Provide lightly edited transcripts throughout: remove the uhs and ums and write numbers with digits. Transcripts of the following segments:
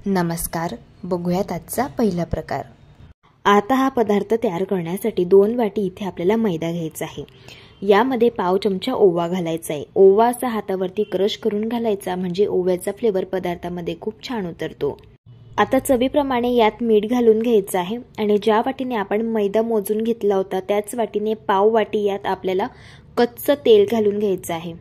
नमस्कार, बघूयात आजचा पहिला प्रकार। आता हा पदार्थ तयार करण्यासाठी 2 वाटी इथे आपल्याला मैदा घ्यायचा आहे। यामध्ये पाव चमचा ओवा घालायचा आहे। ओवा असा हातावरती क्रश करून घालायचा, म्हणजे ओव्याचा फ्लेवर पदार्थामध्ये खूप छान उतरतो। आता चवीप्रमाणे यात मीठ घालून घ्यायचं आहे आणि ज्या वाटीने आपण मैदा मोजून घेतला होता त्याच वाटीने पाव वाटी यात आपल्याला कच्चं तेल घालून घ्यायचं आहे।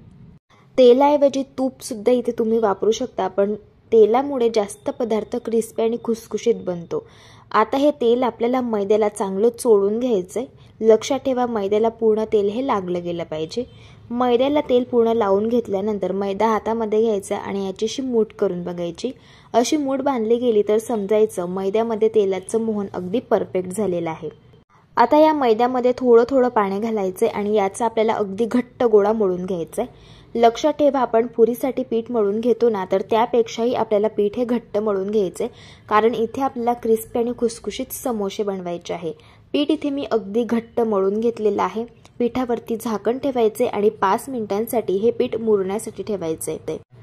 तेलाऐवजी तूप सुद्धा इथे तुम्ही वापरू शकता, पण तेलामुळे जास्त पदार्थ क्रिस्पी आणि खुसखुशीत बनतो। आता हे तेल आपल्याला मैद्याला चांगलं चोळून घ्यायचंय। लक्षात ठेवा, मैद्याला पूर्ण तेल हे लागलं गेलं पाहिजे। मैद्याला तेल पूर्ण लावून घेतल्यानंतर मैदा हातामध्ये घ्यायचा आणि याची अशी मूठ करून बघायची। अशी मूठ बांधली गेली तर समजायचं मैद्यामध्ये तेलाचं मोहन अगदी परफेक्ट झालेलं आहे। आता या मैद्यामध्ये थोडं थोडं पाणी घालायचंय आणि याचा आपल्याला अगदी घट्ट गोळा मळून घ्यायचा आहे। लक्षात ठेवा, आपण पुरीसाठी पीठ मळून घेतो ना, तर त्यापेक्षाही आपल्याला पीठ हे घट्ट मळून घ्यायचे, कारण इथे आपल्याला क्रिस्पी आणि खुसखुशीत समोसे बनवायचे आहे। पीठ इथे मी अगदी घट्ट मळून घेतलेलं आहे। पिठावरती झाकण ठेवायचे आणि 5 मिनिटांसाठी हे पीठ मुरण्यासाठी ठेवायचे।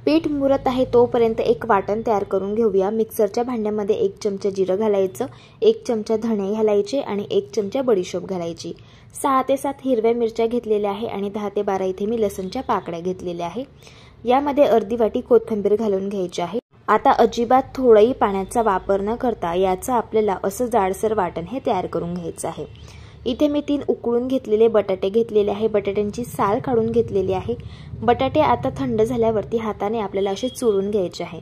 पीठ मुरत आहे तोपर्यंत एक वाटण तयार करून घेऊया। मिक्सरच्या भांड्यामध्ये 1 चमचा जिरं घालायचं, 1 चमचा धणे घालायचे आणि 1 चमचा बडीशोप घालायची। 6 ते 7 हिरव्या मिरच्या घेतलेल्या आहे आणि 10 ते 12 इथे मी लसणच्या पाकळ्या घेतलेल्या आहे। यामध्ये अर्धी वाटी कोथिंबीर घालून घ्यायची आहे। आता अजिबात थोडंही पाण्याचा वापर न करता याचं आपल्याला असं जाडसर वाटण हे तयार करून घ्यायचं आहे। इथे मी 3 उकळून घेतलेले बटाटे घेतलेले आहे। बटाट्यांची साल काढून घेतलेली आहे। बटाटे आता थंड झाल्यावरती हाताने आपल्याला असे चुरून घ्यायचे आहे।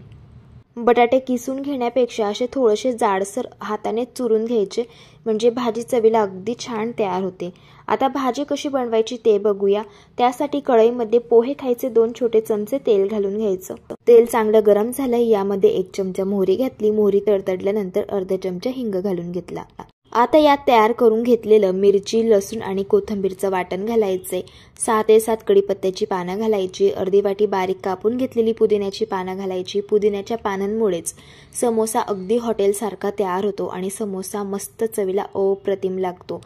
बटाटे किसून घेण्यापेक्षा असे थोडेसे जाडसर हाताने चुरून घ्यायचे, म्हणजे भाजी चवीला अगदी छान तयार होते। आता भाजी कशी बनवायची ते बघूया। त्यासाठी कढईमध्ये पोहे खायचे 2 छोटे चमचे तेल घालून घ्यायचं। तेल चांगलं गरम झालं, यामध्ये 1 चमचा मोहरी घातली। मोहरी तडतडल्यानंतर अर्धा चमचा हिंग घालून घेतला। आता यात तयार करून घेतलेलं मिरची, लसूण आणि कोथिंबीरचं वाटण घालायचे। 6 ते 7 कढीपत्त्याची पानं घालायची। अर्धी वाटी बारीक कापून घेतलेली पुदिन्याची पानं घालायची। पुदिन्याच्या पानांमुळेच समोसा अगदी हॉटेलसारखा तयार होतो आणि समोसा मस्त चवीला अप्रतिम लागतो।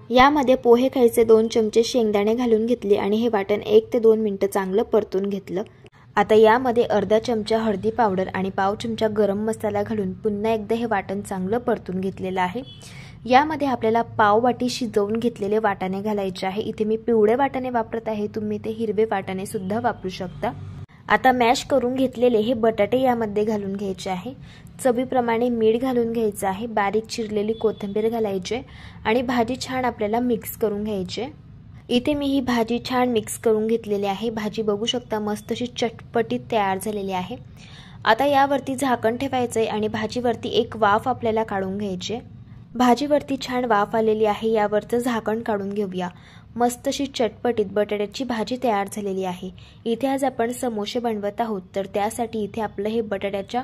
यामध्ये पोहे खायचे 2 चमचे शेंगदाणे घालून घेतले आणि हे वाटण 1 ते 2 मिनिटं चांगलं परतून घेतलं। आता यामध्ये अर्धा चमचा हळदी पावडर आणि पाव चमचा गरम मसाला घालून पुन्हा एकदा हे वाटण चांगलं परतून घेतलेलं आहे। यामध्ये आपल्याला पाव वाटी शिजवून घेतलेले वाटाणे घालायचे आहे। इथे मी पिवळे वाटाणे वापरत आहे, तुम्ही ते हिरवे वाटाणे सुद्धा वापरू शकता। आता मॅश करून घेतलेले हे बटाटे यामध्ये घालून घ्यायचे आहे। चवीप्रमाणे मीठ घालून घ्यायचं आहे। बारीक चिरलेली कोथिंबीर घालायची आणि भाजी छान आपल्याला मिक्स करून घ्यायची। इथे मी ही भाजी छान मिक्स करून घेतलेली आहे। भाजी बघू शकता मस्त अशी चटपटीत तयार झालेली आहे। आता यावरती झाकण ठेवायचंय आणि भाजीवरती एक वाफ आपल्याला काढून घ्यायची। भाजीवरती छान वाफ आलेली आहे, यावरचं झाकण काढून घेऊया। मस्त अशी चटपटीत बटाट्याची भाजी तयार झालेली आहे। इथे आज आपण समोसे बनवत आहोत, तर त्यासाठी इथे आपलं हे बटाट्याच्या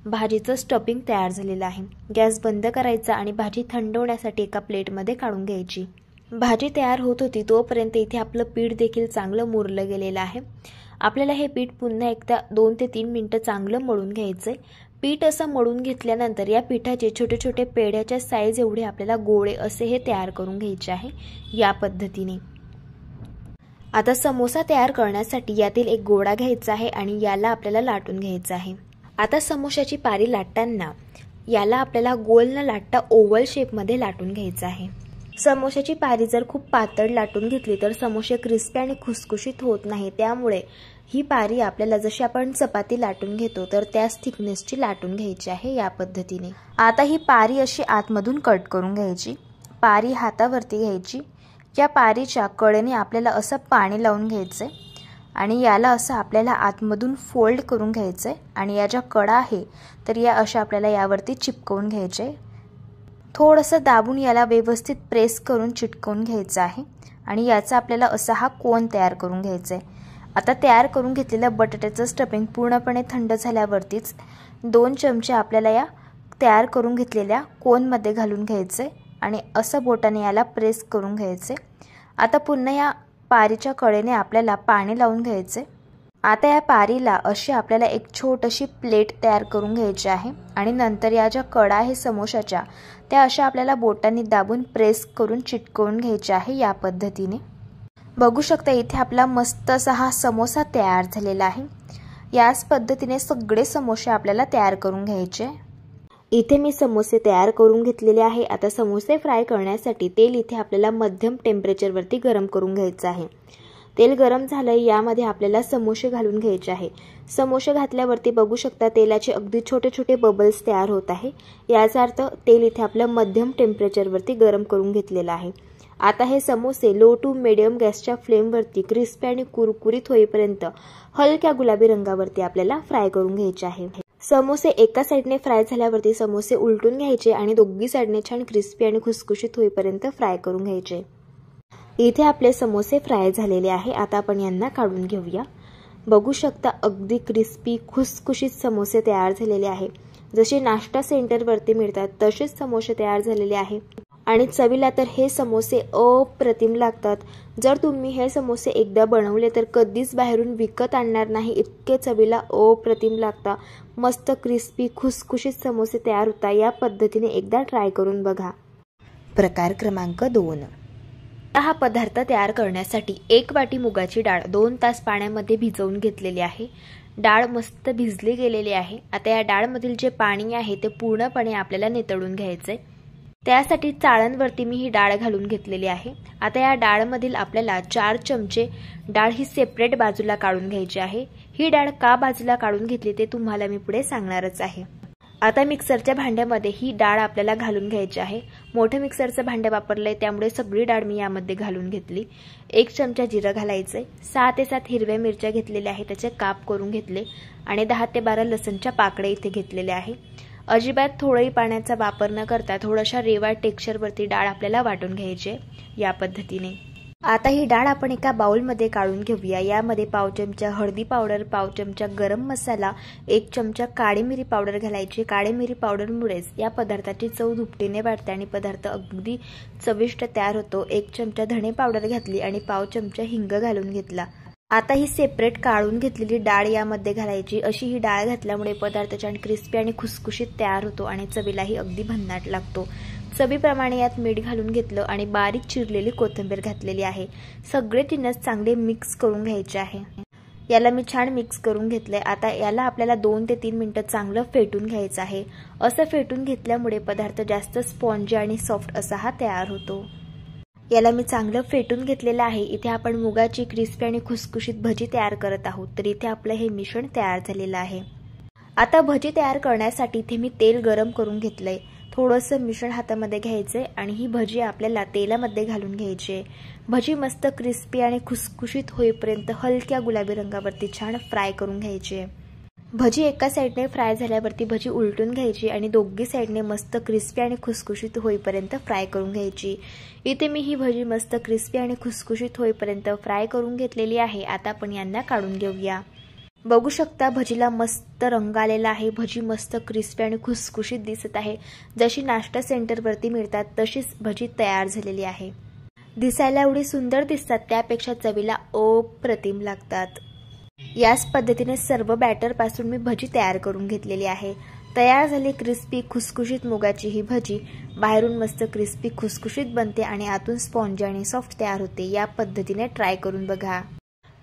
भाजीचं स्टफिंग तयार झालेलं आहे। गॅस बंद करायचा आणि भाजी थंड होण्यासाठी एका प्लेटमध्ये काढून घ्यायची। भाजी तयार होत होती तोपर्यंत इथे आपलं पीठ देखील चांगलं मुरलं गेलेलं आहे। आपल्याला हे पीठ पुन्हा एकदा 2 ते 3 मिनिटं चांगलं मळून घ्यायचंय। पीठ असं मळून घेतल्यानंतर या पिठाचे छोटे छोटे पेढ्याच्या साईज एवढे आपल्याला गोळे असे हे तयार करून घ्यायचे आहे। या पद्धतीने आता समोसा तयार करण्यासाठी यातील एक गोळा घ्यायचा आहे आणि याला आपल्याला लाटून घ्यायचं आहे। आता समोशाची पारी लाटताना याला आपल्याला गोल न लाटता ओव्हल शेपमध्ये लाटून घ्यायचं आहे। समोशाची पारी जर खूप पातळ लाटून घेतली तर समोसे क्रिस्पी आणि खुसखुशीत होत नाही, त्यामुळे ही पारी आपल्याला जशी आपण चपाती लाटून घेतो तर त्याच थिकनेसची लाटून घ्यायची आहे। या पद्धतीने आता ही पारी अशी आतमधून कट करून घ्यायची। पारी हातावरती घ्यायची। या पारीच्या कडेने आपल्याला असं पाणी लावून घ्यायचंय आणि याला असं आपल्याला आतमधून फोल्ड करून घ्यायचंय आणि या ज्या कडा आहे तर या अशा आपल्याला यावरती चिपकवून घ्यायचे। थोडंसं दाबून याला व्यवस्थित प्रेस करून चिटकवून घ्यायचं आहे आणि याचा आपल्याला असा हा कोन तयार करून घ्यायचा आहे। आता तयार करून घेतलेलं बटाट्याचं स्टफिंग पूर्णपणे थंड झाल्यावरतीच 2 चमचे आपल्याला या तयार करून घेतलेल्या कोनमध्ये घालून घ्यायचे आणि असं बोटाने याला प्रेस करून घ्यायचे। आता पुन्हा या पारीच्या कडेने आपल्याला पाणी लावून घ्यायचे। आता या पारीला अशी आपल्याला एक छोटीशी प्लेट तयार करून घ्यायची आहे आणि नंतर या ज्या कडा आहे समोशाच्या त्या अशा आपल्याला बोटांनी दाबून प्रेस करून चिटकवून घ्यायच्या आहे। या पद्धतीने बघू शकता इथे आपला मस्त असा हा समोसा तयार झालेला आहे। याच पद्धतीने सगळे समोसे आपल्याला तयार करून घ्यायचे। इथे मी समोसे तयार करून घेतलेले आहे। आता समोसे फ्राय करण्यासाठी तेल इथे आपल्याला मध्यम टेम्परेचरवरती गरम करून घ्यायचं आहे। तेल गरम झालंय, यामध्ये आपल्याला समोसे घालून घ्यायचे आहे। समोसे घातल्यावरती बघू शकता तेलाचे अगदी छोटे छोटे बबल्स तयार होत आहे। याचा अर्थ तेल इथे आपलं मध्यम टेम्परेचरवरती गरम करून घेतलेलं आहे। आता हे समोसे लो टू मीडियम गॅसच्या फ्लेमवरती क्रिस्पी आणि कुरकुरीत होईपर्यंत हलक्या गुलाबी रंगावरती आपल्याला फ्राय करून घ्यायचे आहे। समोसे एका साइडने फ्राय झाल्यावरती समोसे उलटून घ्यायचे आणि दोन्ही साइडने छान क्रिस्पी आणि खुसखुशीत होईपर्यंत फ्राय करून घ्यायचे। इथे आपले समोसे फ्राय झालेले आहे। आता आपण यांना काढून घेऊया। बघू शकता अगदी क्रिस्पी खुसखुशीत समोसे तयार झालेले आहे। जसे नाश्ता सेंटरवरती मिळतात तसेच समोसे तयार झालेले आहे आणि चवीला तर हे समोसे अप्रतिम लागतात। जर तुम्ही हे समोसे एकदा बनवले तर कधीच बाहेरून विकत आणणार नाही, इतके चवीला अप्रतिम लागतात। मस्त क्रिस्पी खुसखुशीत समोसे तयार होतात। या पद्धतीने एकदा ट्राय करून बघा। प्रकार क्रमांक 2। हा पदार्थ तयार करण्यासाठी 1 वाटी मुगाची डाळ 2 तास पाण्यामध्ये भिजवून घेतलेली आहे। डाळ मस्त भिजली गेलेली आहे। आता या डाळमधील जे पाणी आहे ते पूर्णपणे आपल्याला नितळून घ्यायचे। त्यासाठी चाळणवरती मी ही डाळ घालून घेतलेली आहे। आता या डाळमधील आपल्याला 4 चमचे डाळ ही सेपरेट बाजूला काढून घ्यायची आहे। ही डाळ का बाजूला काढून घेतली ते तुम्हाला मी पुढे सांगणारच आहे। आता मिक्सरच्या भांड्यामध्ये ही डाळ आपल्याला घालून घ्यायची आहे। मोठे मिक्सरचं भांडे वापरलंय त्यामुळे सगळी डाळ मी यामध्ये घालून घेतली। 1 चमचा जिरं घालायचंय, 6 ते 7 हिरव्या मिरच्या घेतलेल्या आहेत, त्याचे काप करून घेतले आणि 10 ते 12 लसणच्या पाकळ्या इथे घेतलेल्या आहे। अजिबात थोडंही पाण्याचा वापर न करता थोड्याशा रेवा टेक्स्चरवरती डाळ आपल्याला वाटून घ्यायची या पद्धतीने। आता ही डाळ आपण एका बाउलमध्ये काढून घेऊया। यामध्ये पाव चमचा हळदी पावडर, पाव चमचा गरम मसाला, 1 चमचा काळी मिरी पावडर घालायची। काळी मिरी पावडरमुळेच या पदार्थाची चव दुपटीने वाढते आणि पदार्थ अगदी चविष्ट तयार होतो। 1 चमचा धणे पावडर घातली आणि पाव चमचा हिंग घालून घेतला। आता ही सेपरेट काढून घेतलेली डाळ यामध्ये घालायची। अशी ही डाळ घातल्यामुळे पदार्थ छान क्रिस्पी आणि खुसखुशीत तयार होतो आणि चवीलाही अगदी भन्नाट लागतो। चवीप्रमाणे यात मीठ घालून घेतलं आणि बारीक चिरलेली कोथिंबीर घातलेली आहे। सगळे जिन्नस चांगले मिक्स करून घ्यायचे आहे। याला मी छान मिक्स करून घेतले। आता याला आपल्याला 2 ते 3 मिनिटं चांगलं फेटून घ्यायचं आहे। असं फेटून घेतल्यामुळे पदार्थ जास्त स्पॉन्जी आणि सॉफ्ट असा हा तयार होतो। याला मी चांगलं फेटून घेतलेलं आहे। इथे आपण मुगाची क्रिस्पी आणि खुसखुशीत भजी तयार करत आहोत, तर इथे आपलं हे मिश्रण तयार झालेलं आहे। आता भजी तयार करण्यासाठी इथे मी तेल गरम करून घेतलंय। थोडंसं मिश्रण हातामध्ये घ्यायचंय आणि ही भजी आपल्याला तेलामध्ये घालून घ्यायची। भजी मस्त क्रिस्पी आणि खुसखुशीत होईपर्यंत हलक्या गुलाबी रंगावरती छान फ्राय करून घ्यायची। भजी एका साइडने फ्राय झाल्यावरती भजी उलटून घ्यायची आणि दोन्ही साइडने मस्त क्रिस्पी आणि खुसखुशीत होईपर्यंत फ्राय करून घ्यायची। इथे मी ही भजी मस्त क्रिस्पी आणि खुसखुशीत होईपर्यंत फ्राय करून घेतलेली आहे। आता आपण यांना काढून घेऊया। बघू शकता भजीला मस्त रंग आलेला आहे। भजी मस्त क्रिस्पी आणि खुसखुशीत दिसत आहे। जशी नाश्ता सेंटरवरती मिळतात तशीच भजी तयार झालेली आहे। दिसायला एवढी सुंदर दिसतात त्यापेक्षा चवीला अप्रतिम लागतात। याच पद्धतीने सर्व बॅटर पासून मी भजी तयार करून घेतलेली आहे। तयार झाली क्रिस्पी खुसखुशीत मुगाची ही भजी। बाहेरून मस्त क्रिस्पी खुसखुशीत बनते आणि आतून स्पॉन्जी आणि सॉफ्ट तयार होते। या पद्धतीने ट्राय करून बघा।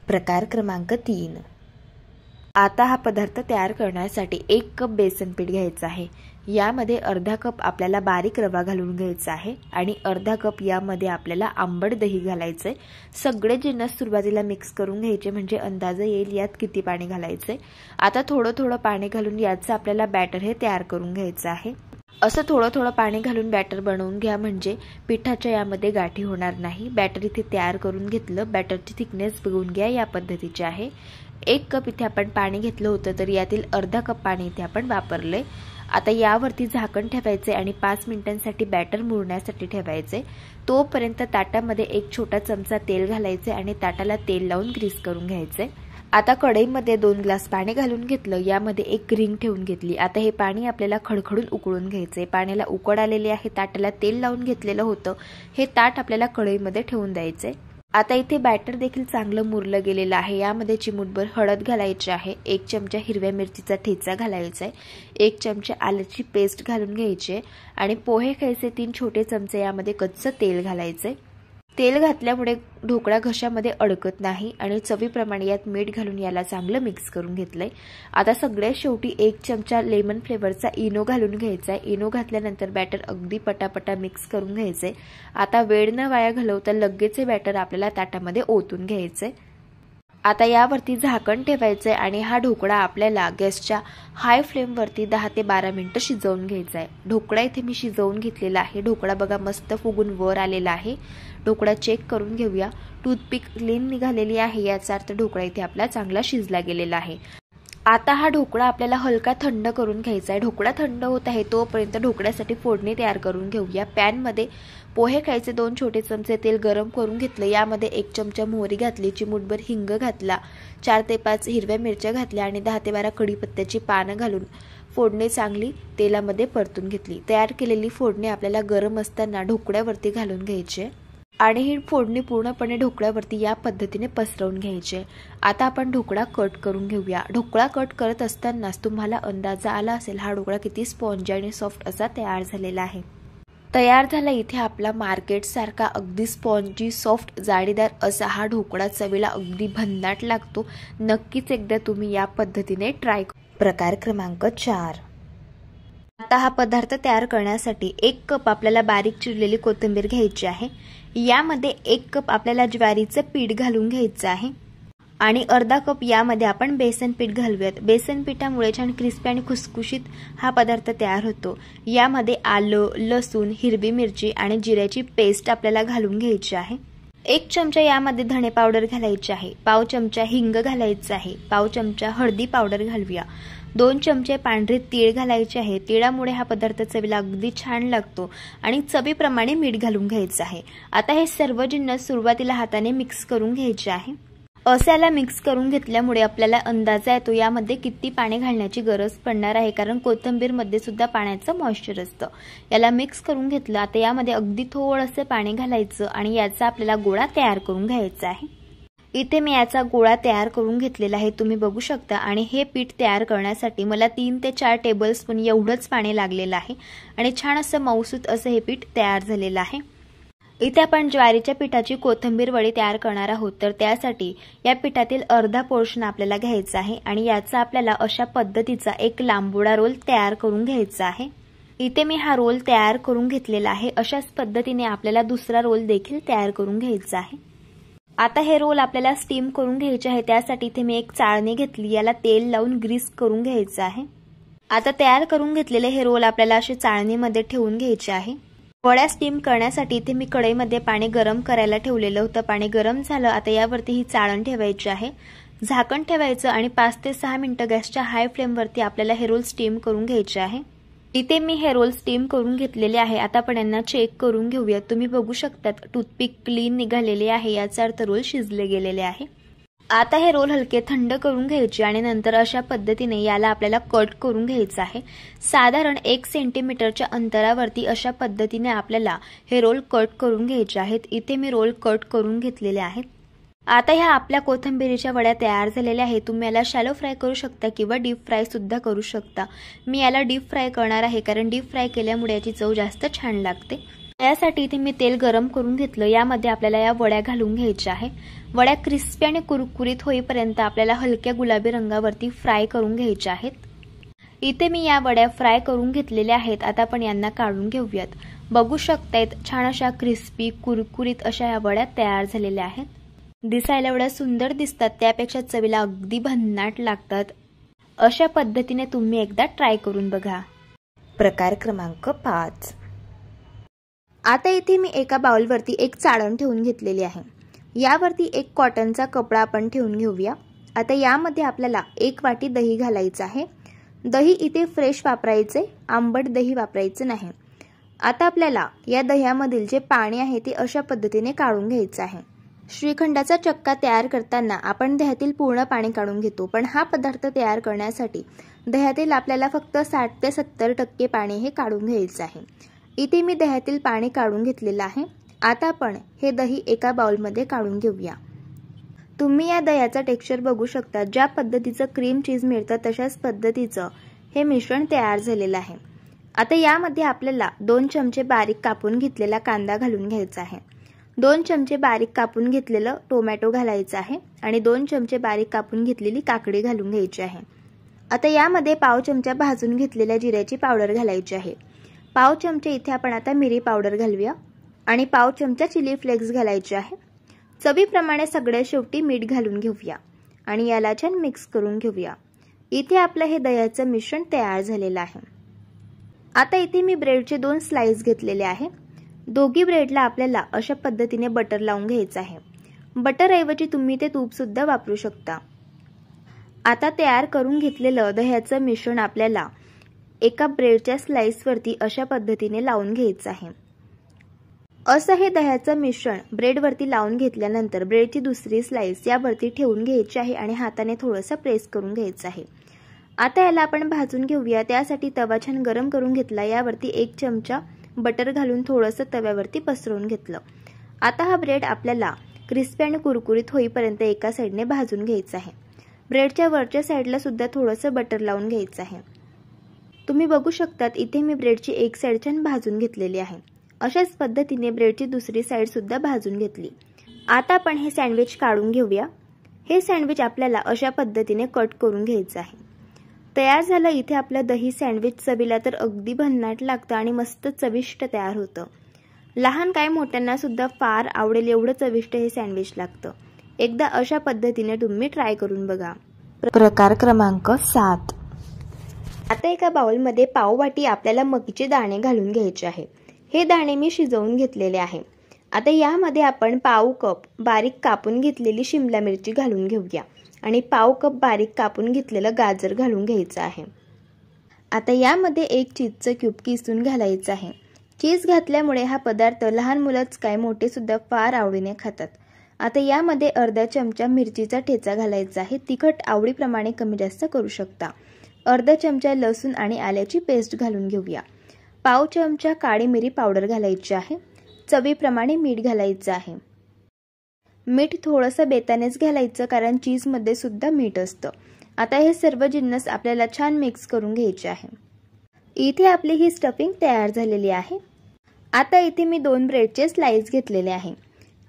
प्रकार क्रमांक 3। आता हा पदार्थ तयार करण्यासाठी 1 कप बेसन पीठ घ्यायचं आहे। यामध्ये अर्धा कप आपल्याला बारीक रवा घालून घ्यायचा आहे आणि अर्धा कप यामध्ये आपल्याला आंबट दही घालायचंय। सगळे जिन्नस सुरुवातीला मिक्स करून घ्यायचे म्हणजे अंदाज येईल यात किती पाणी घालायचंय। आता थोडं थोडं पाणी घालून याचं आपल्याला बॅटर हे तयार करून घ्यायचं आहे। असं थोडं थोडं पाणी घालून बॅटर बनवून घ्या म्हणजे पिठाच्या यामध्ये गाठी होणार नाही। बॅटर इथे तयार करून घेतलं। बॅटरची थिकनेस बघून घ्या, या पद्धतीची आहे। 1 कप इथे आपण पाणी घेतलं होतं तर यातील अर्धा कप पाणी इथे आपण वापरले। आता यावरती झाकण ठेवायचे आणि 5 मिनिटांसाठी बॅटर मुरण्यासाठी ठेवायचे। तोपर्यंत ताटामध्ये 1 छोटा चमचा तेल घालायचे आणि ताटाला तेल लावून ग्रीस करून घ्यायचे। आता कढईमध्ये 2 ग्लास पाणी घालून घेतलं। यामध्ये 1 रिंग ठेवून घेतली। आता हे पाणी आपल्याला खडखडून उकळून घ्यायचे। पाण्याला उकळ आलेली आहे। ताटाला तेल लावून घेतलेलं होतं हे ताट आपल्याला कढईमध्ये ठेवून द्यायचे। आता इथे बॅटर देखील चांगलं मुरलं गेलेलं आहे। यामध्ये चिमूटभर हळद घालायची आहे, 1 चमचा हिरव्या मिरचीचा ठेचा घालायचा आहे, 1 चमचा आल्याची पेस्ट घालून घ्यायची आणि पोहे खायचे 3 छोटे चमचे यामध्ये कच्चं तेल घालायचे। तेल घातल्यामुळे ढोकळा घशामध्ये अडकत नाही आणि चवीप्रमाणे यात मीठ घालून याला चांगलं मिक्स करून घेतलंय। आता सगळ्यात शेवटी 1 चमचा लेमन फ्लेवरचा इनो घालून घ्यायचा आहे। इनो घातल्यानंतर बॅटर अगदी पटापटा मिक्स करून घ्यायचंय। आता वेळ न वाया घालवता लगेच हे बॅटर आपल्याला ताटामध्ये ओतून घ्यायचंय। आता यावरती झाकण ठेवायचंय आणि हा ढोकळा आपल्याला गॅसच्या हाय फ्लेमवरती 10 ते 12 मिनिटं शिजवून घ्यायचा आहे। ढोकळा इथे मी शिजवून घेतलेला आहे। ढोकळा बघा मस्त फुगून वर आलेला आहे। ढोकळा चेक करून घेऊया। टूथपिक क्लीन निघालेली आहे, याचा अर्थ ढोकळा इथे आपला चांगला शिजला गेलेला आहे। आता हा ढोकळा आपल्याला हलका थंड करून घ्यायचा आहे। ढोकळा थंड होत आहे तोपर्यंत ढोकळ्यासाठी फोडणी तयार करून घेऊया। पॅन मध्ये पोहे खायचे 2 छोटे चमचे तेल गरम करून घेतलं। यामध्ये 1 चमचा मोहरी घातली, चिमूटभर हिंग घातला, 4 ते 5 हिरव्या मिरच्या घातल्या आणि 10 ते 12 कढीपत्त्याची पानं घालून फोडणी चांगली तेलामध्ये परतून घेतली। तयार केलेली फोडणी आपल्याला गरम असताना ढोकळ्यावरती घालून घ्यायची आणि ही फोडणी पूर्णपणे ढोकळ्यावरती या पद्धतीने पसरवून घ्यायचे। आता आपण ढोकळा कट करून घेऊया। ढोकळा कट करत असतानाच तुम्हाला अंदाजा आला असेल हा ढोकळा किती स्पॉन्जी आणि सॉफ्ट असा तयार झालेला आहे। तयार झाला इथे आपला मार्केट सारखा अगदी स्पॉन्जी सॉफ्ट जाळीदार असा हा ढोकळा, चवीला अगदी भन्नाट लागतो। नक्कीच एकदा तुम्ही या पद्धतीने ट्राय करा। प्रकार क्रमांक 4। आता हा पदार्थ तयार करण्यासाठी 1 कप आपल्याला बारीक चिरलेली कोथिंबीर घ्यायची आहे। यामध्ये 1 कप आपल्याला ज्वारीचं पीठ घालून घ्यायचं आहे आणि अर्धा कप यामध्ये आपण बेसन पीठ घालूयात। बेसन पिठामुळे छान क्रिस्पी आणि खुसखुशीत हा पदार्थ तयार होतो। यामध्ये आलं, लसूण, हिरवी मिरची आणि जिऱ्याची पेस्ट आपल्याला घालून घ्यायची आहे। 1 चमचा यामध्ये धणे पावडर घालायची आहे, पाव चमचा हिंग घालायचा आहे, पाव चमचा हळदी पावडर घालूया, 2 चमचे पांढरे तीळ घालायचे आहे। तिळामुळे हा पदार्थ चवीला अगदी छान लागतो आणि चवीप्रमाणे मीठ घालून घ्यायचं आहे। आता हे सर्व जिन्नस सुरुवातीला हाताने मिक्स करून घ्यायचे आहे। असाला मिक्स करून घेतल्यामुळे आपल्याला अंदाजा येतो यामध्ये किती पाणी घालण्याची गरज पडणार आहे, कारण कोथिंबीर मध्ये सुद्धा पाण्याचं मॉइश्चर असतं। याला मिक्स करून घेतलं। आता यामध्ये अगदी थोडंसं पाणी घालायचं आणि याचा आपल्याला गोळा तयार करून घ्यायचा आहे। इथे मी याचा गोळा तयार करून घेतलेला आहे, तुम्ही बघू शकता। आणि हे पीठ तयार करण्यासाठी मला 3 ते 4 टेबलस्पून एवढंच पाणी लागलेलं आहे आणि छान असं मऊसूत असं हे पीठ तयार झालेलं आहे। इथे आपण ज्वारीच्या पिठाची कोथिंबीर वडी तयार करणार आहोत, तर त्यासाठी या पिठातील अर्धा पोर्शन आपल्याला घ्यायचा आहे आणि याचा आपल्याला अशा पद्धतीचा एक लांबोळा रोल तयार करून घ्यायचा आहे। इथे मी हा रोल तयार करून घेतलेला आहे। अशाच पद्धतीने आपल्याला दुसरा रोल देखील तयार करून घ्यायचा आहे। आता हे रोल आपल्याला स्टीम करून घ्यायचे आहे, त्यासाठी इथे मी एक चाळणी घेतली, याला तेल लावून ग्रीस करून घ्यायचं आहे। आता तयार करून घेतलेले हे रोल आपल्याला असे चाळणीमध्ये ठेवून घ्यायचे आहे। वड्या स्टीम करण्यासाठी इथे मी कढईमध्ये पाणी गरम करायला ठेवलेलं होतं। पाणी गरम झालं। आता यावरती ही चाळण ठेवायची आहे, झाकण ठेवायचं आणि 5 ते 6 मिनिटं गॅसच्या हाय फ्लेमवरती आपल्याला हे रोल स्टीम करून घ्यायचे आहे। इथे मी हे रोल स्टीम करून घेतलेले आहे। आता आपण यांना चेक करून घेऊया। तुम्ही बघू शकता टूथपिक क्लीन निघालेले आहे, याचा अर्थ रोल शिजले गेलेले आहे। आता हे रोल हलके थंड करून घ्यायचे आणि नंतर अशा पद्धतीने याला आपल्याला कट करून घ्यायचं आहे। साधारण 1 सेंटीमीटरच्या अंतरावरती अशा पद्धतीने आपल्याला हे रोल कट करून घ्यायचे आहेत। इथे मी रोल कट करून घेतलेले आहेत। आता ह्या आपल्या कोथिंबीरीच्या वड्या तयार झालेल्या आहेत। तुम्ही याला शॅलो फ्राय करू शकता किंवा डीप फ्राय सुद्धा करू शकता। मी याला डीप फ्राय करणार आहे, कारण डीप फ्राय केल्यामुळे याची चव जास्त छान लागते। यासाठी इथे मी तेल गरम करून घेतलं। यामध्ये आपल्याला या वड्या घालून घ्यायच्या आहे। वड्या क्रिस्पी आणि कुरकुरीत होईपर्यंत आपल्याला हलक्या गुलाबी रंगावरती फ्राय करून घ्यायच्या आहेत। इथे मी या वड्या फ्राय करून घेतलेल्या आहेत। आता आपण यांना काढून घेऊयात। बघू शकतायत छान अशा क्रिस्पी कुरकुरीत अशा या वड्या तयार झालेल्या आहेत। दिसायला एवढ्या सुंदर दिसतात, त्यापेक्षा चवीला अगदी भन्नाट लागतात। अशा पद्धतीने तुम्ही एकदा ट्राय करून बघा। प्रकार क्रमांक 5। आता इथे मी एका बाउलवरती एक चाळण ठेवून घेतलेली आहे। यावरती एक कॉटनचा कपडा आपण ठेवून घेऊया। आता यामध्ये आपल्याला 1 वाटी दही घालायचं आहे। दही इथे फ्रेश वापरायचे, आंबट दही वापरायचे नाही। आता आपल्याला या दह्यामधील जे पाणी आहे ते अशा पद्धतीने काढून घ्यायचं आहे। श्रीखंडाचा चक्का तयार करताना आपण दह्यातील पूर्ण पाणी काढून घेतो, पण हा पदार्थ तयार करण्यासाठी दह्यातील आपल्याला फक्त 60 ते 70% पाणी हे काढून घ्यायचं आहे। इथे मी दह्यातील पाणी काढून घेतलेलं आहे। आता आपण हे दही एका बाउलमध्ये काढून घेऊया। तुम्ही या दह्याचा टेक्स्चर बघू शकता, ज्या पद्धतीचं क्रीम चीज मिळतं तशाच पद्धतीचं हे मिश्रण तयार झालेलं आहे। आता यामध्ये आपल्याला 2 चमचे बारीक कापून घेतलेला कांदा घालून घ्यायचा आहे। 2 चमचे बारीक कापून घेतलेलं टोमॅटो घालायचं आहे आणि 2 चमचे बारीक कापून घेतलेली काकडी घालून घ्यायची आहे। आता यामध्ये पाव चमचा भाजून घेतलेल्या जिऱ्याची पावडर घालायची आहे। पाव चमचे इथे आपण आता मिरी पावडर घालूया आणि पाव चमचा चिली फ्लेक्स घालायचे आहे। चवीप्रमाणे सगळ्या शेवटी मीठ घालून घेऊया आणि याला छान मिक्स करून घेऊया। इथे आपलं हे दह्याचं मिश्रण तयार झालेलं आहे। आता इथे मी ब्रेडचे 2 स्लाइस घेतलेले आहे। दोघी ब्रेडला आपल्याला अशा पद्धतीने बटर लावून घ्यायचं आहे। बटर ऐवजी तुम्ही ते तूप सुद्धा वापरू शकता। आता तयार करून घेतलेलं दह्याचं मिश्रण आपल्याला एका ब्रेडच्या स्लाइस वरती अशा पद्धतीने लावून घ्यायचं आहे। असं हे दह्याचं मिश्रण ब्रेड वरती लावून घेतल्यानंतर ब्रेडची दुसरी स्लाइस यावरती ठेवून घ्यायची आहे आणि हाताने थोडंसं प्रेस करून घ्यायचं आहे। आता याला आपण भाजून घेऊया। त्यासाठी तवा छान गरम करून घेतला। यावरती 1 चमचा बटर घालून थोडंसं तव्यावरती पसरवून घेतलं। आता हा ब्रेड आपल्याला क्रिस्पी आणि कुरकुरीत होईपर्यंत एका साइडने भाजून घ्यायचा आहे। ब्रेडच्या वरच्या साइडला सुद्धा थोडंसं बटर लावून घ्यायचं आहे। तुम्ही बघू शकतात इथे मी ब्रेडची एक साइड छान भाजून घेतलेली आहे। अशाच पद्धतीने ब्रेडची दुसरी साइड सुद्धा भाजून घेतली। आता आपण हे सँडविच काढून घेऊया। हे सँडविच आपल्याला अशा पद्धतीने कट करून घ्यायचं आहे। तयार झालं इथे आपलं दही सँडविच। चवीला तर अगदी भन्नाट लागतं आणि मस्त चविष्ट तयार होतं। लहान काय मोठ्यांना सुद्धा फार आवडेल एवढं चविष्ट हे सँडविच लागतं। एकदा अशा पद्धतीने तुम्ही ट्राय करून बघा। प्रकार क्रमांक 7। आता एका बाउलमध्ये पाव वाटी आपल्याला मकीचे दाणे घालून घ्यायचे आहे। हे दाणे मी शिजवून घेतलेले आहे। आता यामध्ये आपण पाव कप बारीक कापून घेतलेली शिमला मिरची घालून घेऊया आणि पाव कप बारीक कापून घेतलेलं गाजर घालून घ्यायचं आहे। आता यामध्ये 1 चीजचं क्यूब किसून घालायचं आहे। चीज घातल्यामुळे हा पदार्थ लहान मुलंच काय मोठे सुद्धा फार आवडीने खातात। आता यामध्ये अर्धा चमचा मिरचीचा ठेचा घालायचा आहे। तिखट आवडीप्रमाणे कमी जास्त करू शकता। अर्धा चमचा लसूण आणि आल्याची पेस्ट घालून घेऊया। पाव चमचा काळी मिरी पावडर घालायची आहे। चवीप्रमाणे मीठ घालायचं आहे। मीठ थोडंसं बेतानेच घालायचं कारण चीज मध्ये सुद्धा मीठ असतं। आता हे सर्व जिन्नस आपल्याला छान मिक्स करून घ्यायचे आहे। इथे आपली ही स्टफिंग तयार झालेली आहे। आता इथे मी 2 ब्रेडचे स्लाइस घेतलेले आहे।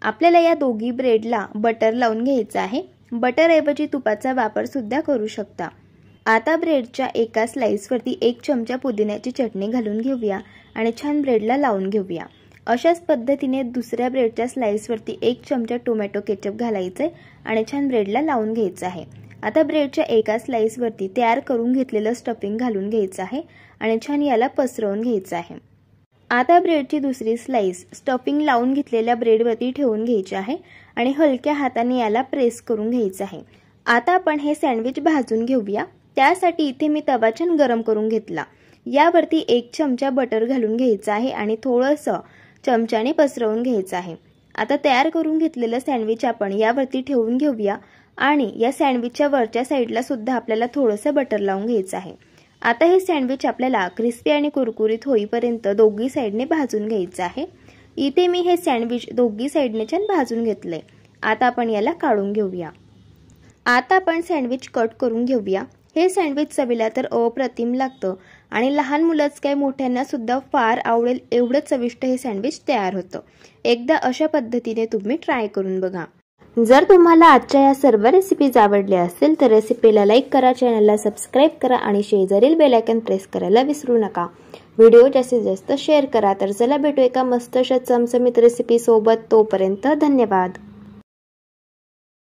आपल्याला या दोघी ब्रेडला बटर लावून घ्यायचं आहे। बटर ऐवजी तुपाचा वापर सुद्धा करू शकता। आता ब्रेडच्या एका स्लाइस वरती 1 चमचा पुदिन्याची चटणी घालून घेऊया आणि छान ब्रेडला लावून घेऊया। अशाच पद्धतीने दुसऱ्या ब्रेडच्या स्लाइस वरती 1 चमचा टोमॅटो केचप घालायचे आणि छान ब्रेडला लावून घ्यायचं आहे। आता ब्रेडच्या एका स्लाइस वरती तयार करून घेतलेलं स्टफिंग घालून घ्यायचं आहे आणि छान याला पसरवून घ्यायचं आहे। आता ब्रेडची दुसरी स्लाइस स्टफिंग लावून घेतलेल्या ब्रेडवरती ठेवून घ्यायची आहे आणि हलक्या हाताने याला प्रेस करून घ्यायचं आहे। आता आपण हे सँडविच भाजून घेऊया। त्यासाठी इथे मी तवा छान गरम करून घेतला। यावरती 1 चमचा बटर घालून घ्यायचं आहे आणि थोडंसं चमच्याने पसरवून घ्यायचं आहे। आता तयार करून घेतलेलं सँडविच आपण यावरती ठेवून घेऊया आणि या सँडविचच्या वरच्या साइडला सुद्धा आपल्याला थोडंसं बटर लावून घ्यायचं आहे। आता हे सँडविच आपल्याला क्रिस्पी आणि कुरकुरीत होईपर्यंत दोघी साइडने भाजून घ्यायचं आहे। इथे मी हे सँडविच दोघी साइडने छान भाजून घेतलंय। आता आपण याला काढून घेऊया। आता आपण सँडविच कट करून घेऊया। हे सँडविच चवीला तर अप्रतिम लागतं आणि लहान मुलंच काय मोठ्यांना सुद्धा फार आवडेल एवढं चविष्ट हे सँडविच तयार होतं। एकदा अशा पद्धतीने तुम्ही ट्राय करून बघा। जर तुम्हाला आजच्या या सर्व रेसिपीज आवडल्या असेल तर रेसिपीला लाईक करा, चॅनलला सबस्क्राइब करा आणि शेजारील बेल आयकॉन प्रेस करायला विसरू नका। व्हिडिओ जास्तीत जास्त शेअर करा। तर चला भेटू एका मस्त अशा चमचमीत रेसिपी सोबत। तोपर्यंत धन्यवाद।